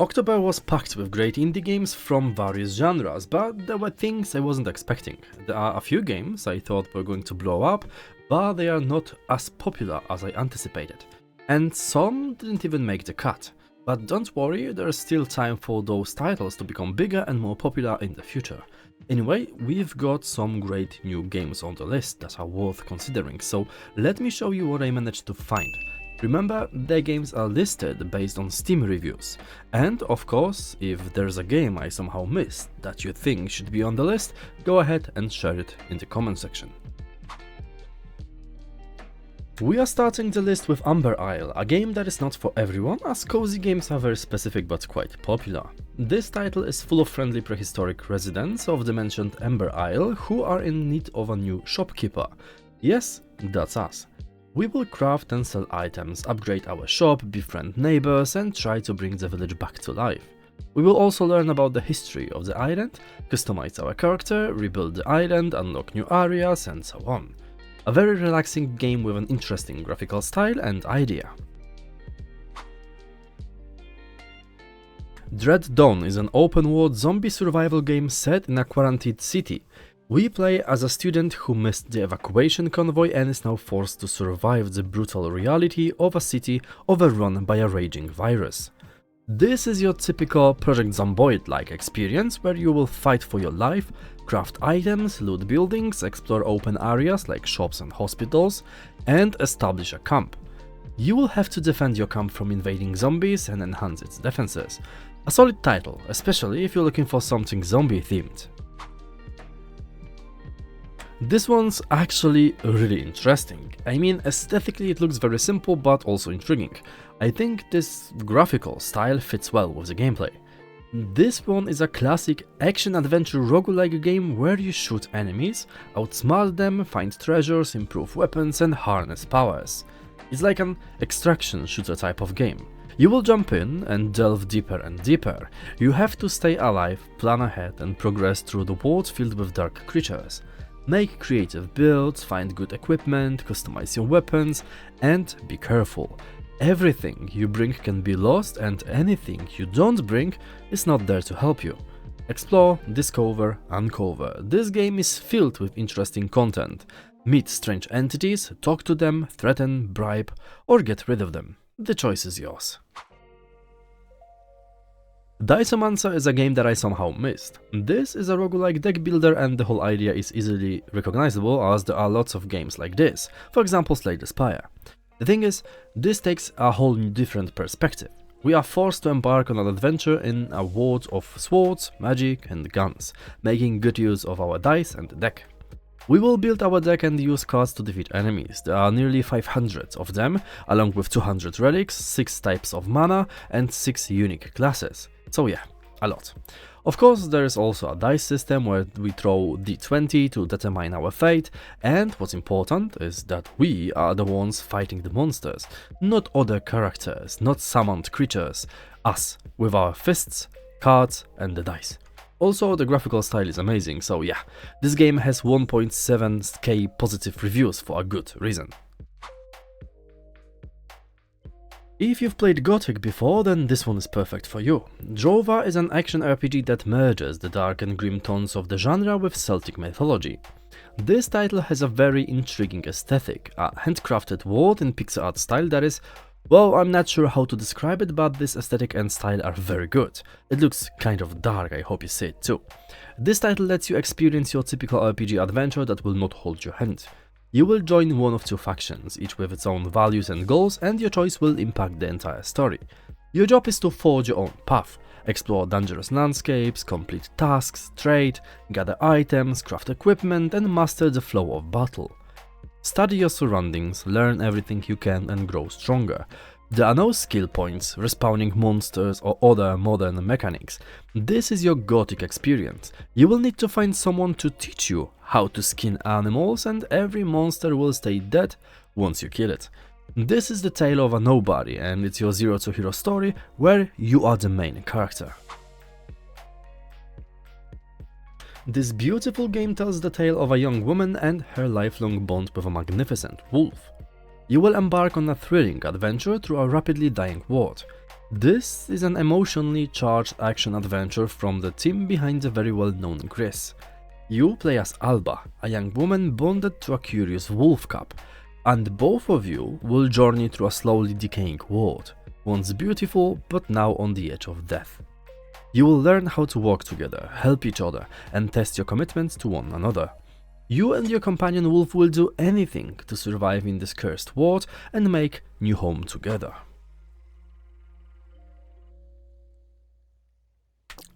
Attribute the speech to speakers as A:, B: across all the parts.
A: October was packed with great indie games from various genres, but there were things I wasn't expecting. There are a few games I thought were going to blow up, but they are not as popular as I anticipated. And some didn't even make the cut. But don't worry, there's still time for those titles to become bigger and more popular in the future. Anyway, we've got some great new games on the list that are worth considering, so let me show you what I managed to find. Remember, the games are listed based on Steam reviews, and of course, if there's a game I somehow missed that you think should be on the list, go ahead and share it in the comment section. We are starting the list with Amber Isle, a game that is not for everyone, as cozy games are very specific but quite popular. This title is full of friendly prehistoric residents of the mentioned Amber Isle who are in need of a new shopkeeper. Yes, that's us. We will craft and sell items, upgrade our shop, befriend neighbors and try to bring the village back to life. We will also learn about the history of the island, customize our character, rebuild the island, unlock new areas and so on. A very relaxing game with an interesting graphical style and idea. Dread Dawn is an open-world zombie survival game set in a quarantined city. We play as a student who missed the evacuation convoy and is now forced to survive the brutal reality of a city overrun by a raging virus. This is your typical Project Zomboid-like experience where you will fight for your life, craft items, loot buildings, explore open areas like shops and hospitals, and establish a camp. You will have to defend your camp from invading zombies and enhance its defenses. A solid title, especially if you're looking for something zombie-themed. This one's actually really interesting. I mean, aesthetically it looks very simple but also intriguing. I think this graphical style fits well with the gameplay. This one is a classic action-adventure roguelike game where you shoot enemies, outsmart them, find treasures, improve weapons and harness powers. It's like an extraction shooter type of game. You will jump in and delve deeper and deeper. You have to stay alive, plan ahead and progress through the world filled with dark creatures. Make creative builds, find good equipment, customize your weapons, and be careful. Everything you bring can be lost and anything you don't bring is not there to help you. Explore, discover, uncover. This game is filled with interesting content. Meet strange entities, talk to them, threaten, bribe, or get rid of them. The choice is yours. DICEOMANCER is a game that I somehow missed. This is a roguelike deck builder and the whole idea is easily recognizable as there are lots of games like this, for example Slay the Spire. The thing is, this takes a whole different perspective. We are forced to embark on an adventure in a world of swords, magic and guns, making good use of our dice and deck. We will build our deck and use cards to defeat enemies. There are nearly 500 of them, along with 200 relics, 6 types of mana and 6 unique classes. So yeah, a lot. Of course, there is also a dice system where we throw d20 to determine our fate, and what's important is that we are the ones fighting the monsters, not other characters, not summoned creatures, us, with our fists, cards and the dice. Also, the graphical style is amazing, so yeah, this game has 1.7k positive reviews for a good reason. If you've played Gothic before, then this one is perfect for you. Drova is an action RPG that merges the dark and grim tones of the genre with Celtic mythology. This title has a very intriguing aesthetic, a handcrafted world in pixel art style that is, well, I'm not sure how to describe it, but this aesthetic and style are very good. It looks kind of dark, I hope you see it too. This title lets you experience your typical RPG adventure that will not hold your hand. You will join one of two factions, each with its own values and goals, and your choice will impact the entire story. Your job is to forge your own path, explore dangerous landscapes, complete tasks, trade, gather items, craft equipment, and master the flow of battle. Study your surroundings, learn everything you can and grow stronger. There are no skill points, respawning monsters or other modern mechanics. This is your Gothic experience. You will need to find someone to teach you how to skin animals and every monster will stay dead once you kill it. This is the tale of a nobody and it's your zero to hero story where you are the main character. This beautiful game tells the tale of a young woman and her lifelong bond with a magnificent wolf. You will embark on a thrilling adventure through a rapidly dying world. This is an emotionally charged action-adventure from the team behind the very well-known Gris. You play as Alba, a young woman bonded to a curious wolf cub, and both of you will journey through a slowly decaying world, once beautiful but now on the edge of death. You will learn how to work together, help each other, and test your commitments to one another. You and your companion wolf will do anything to survive in this cursed world and make new home together.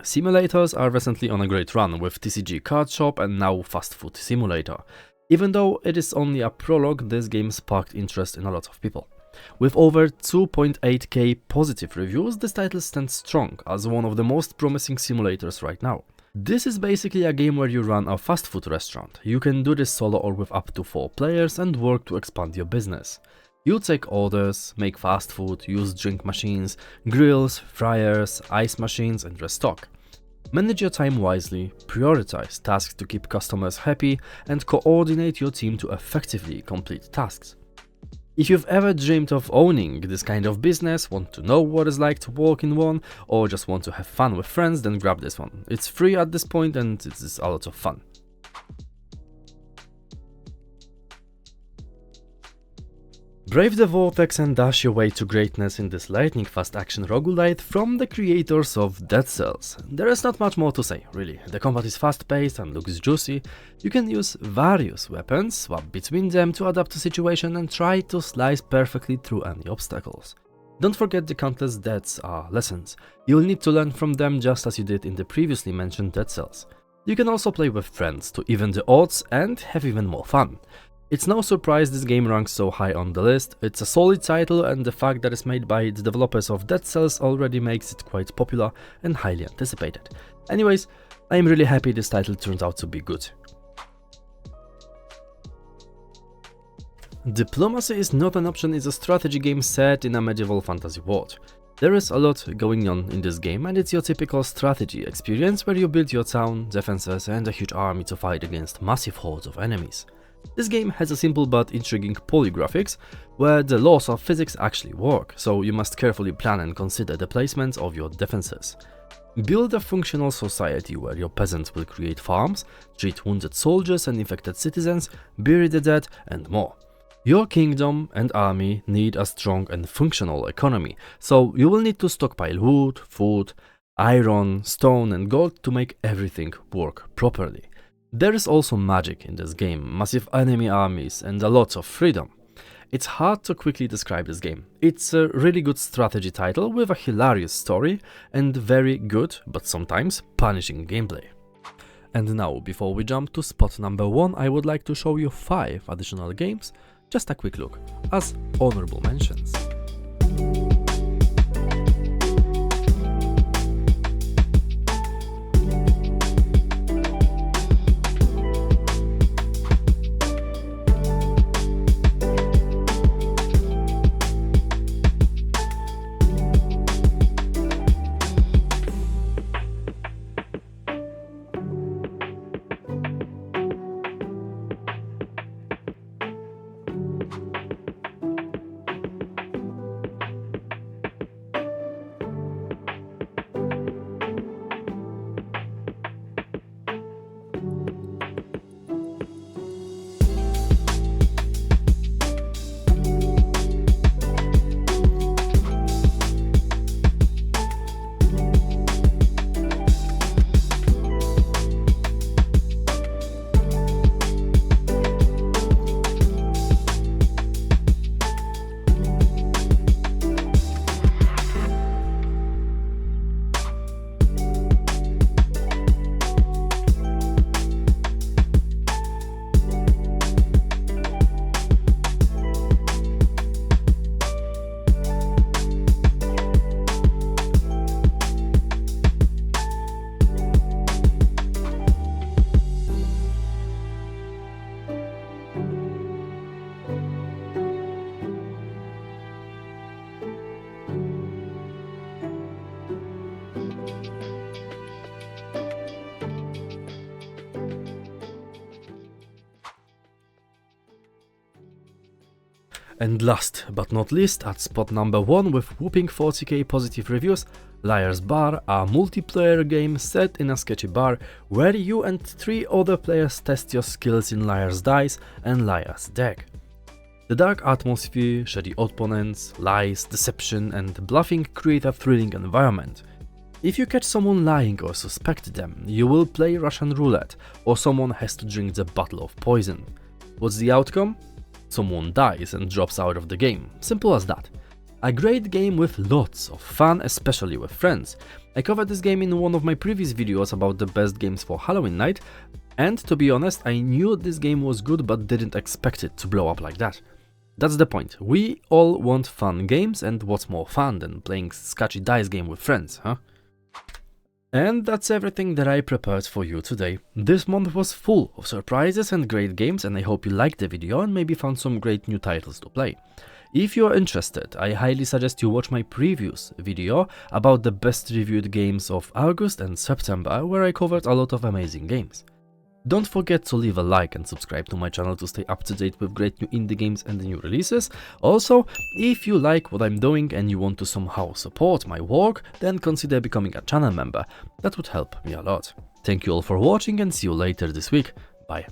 A: Simulators are recently on a great run with TCG Card Shop and now Fast Food Simulator. Even though it is only a prologue, this game sparked interest in a lot of people. With over 2.8k positive reviews, this title stands strong as one of the most promising simulators right now. This is basically a game where you run a fast food restaurant. You can do this solo or with up to 4 players and work to expand your business. You take orders, make fast food, use drink machines, grills, fryers, ice machines and restock. Manage your time wisely, prioritize tasks to keep customers happy, and coordinate your team to effectively complete tasks. If you've ever dreamed of owning this kind of business, want to know what it's like to work in one, or just want to have fun with friends, then grab this one. It's free at this point and it is a lot of fun. Brave the vortex and dash your way to greatness in this lightning-fast action roguelite from the creators of Dead Cells. There is not much more to say, really. The combat is fast-paced and looks juicy. You can use various weapons, swap between them to adapt to situation and try to slice perfectly through any obstacles. Don't forget the countless deaths are lessons. You'll need to learn from them just as you did in the previously mentioned Dead Cells. You can also play with friends to even the odds and have even more fun. It's no surprise this game ranks so high on the list. It's a solid title and the fact that it's made by the developers of Dead Cells already makes it quite popular and highly anticipated. Anyways, I'm really happy this title turned out to be good. Diplomacy is not an option is a strategy game set in a medieval fantasy world. There is a lot going on in this game and it's your typical strategy experience where you build your town, defenses and a huge army to fight against massive hordes of enemies. This game has a simple but intriguing polygraphics, where the laws of physics actually work, so you must carefully plan and consider the placement of your defenses. Build a functional society where your peasants will create farms, treat wounded soldiers and infected citizens, bury the dead, and more. Your kingdom and army need a strong and functional economy, so you will need to stockpile wood, food, iron, stone and gold to make everything work properly. There is also magic in this game, massive enemy armies and a lot of freedom. It's hard to quickly describe this game. It's a really good strategy title with a hilarious story and very good, but sometimes punishing gameplay. And now, before we jump to spot number 1, I would like to show you 5 additional games, just a quick look, as honorable mentions. And last but not least, at spot number 1 with whooping 40k positive reviews, Liar's Bar, a multiplayer game set in a sketchy bar where you and 3 other players test your skills in Liar's Dice and Liar's Deck. The dark atmosphere, shady opponents, lies, deception and bluffing create a thrilling environment. If you catch someone lying or suspect them, you will play Russian roulette, or someone has to drink the bottle of poison. What's the outcome? Someone dies and drops out of the game. Simple as that. A great game with lots of fun, especially with friends. I covered this game in one of my previous videos about the best games for Halloween night, and to be honest, I knew this game was good but didn't expect it to blow up like that. That's the point. We all want fun games, and what's more fun than playing sketchy dice game with friends, huh? And that's everything that I prepared for you today. This month was full of surprises and great games, and I hope you liked the video and maybe found some great new titles to play. If you are interested, I highly suggest you watch my previous video about the best reviewed games of August and September, where I covered a lot of amazing games. Don't forget to leave a like and subscribe to my channel to stay up to date with great new indie games and new releases. Also, if you like what I'm doing and you want to somehow support my work, then consider becoming a channel member. That would help me a lot. Thank you all for watching and see you later this week. Bye.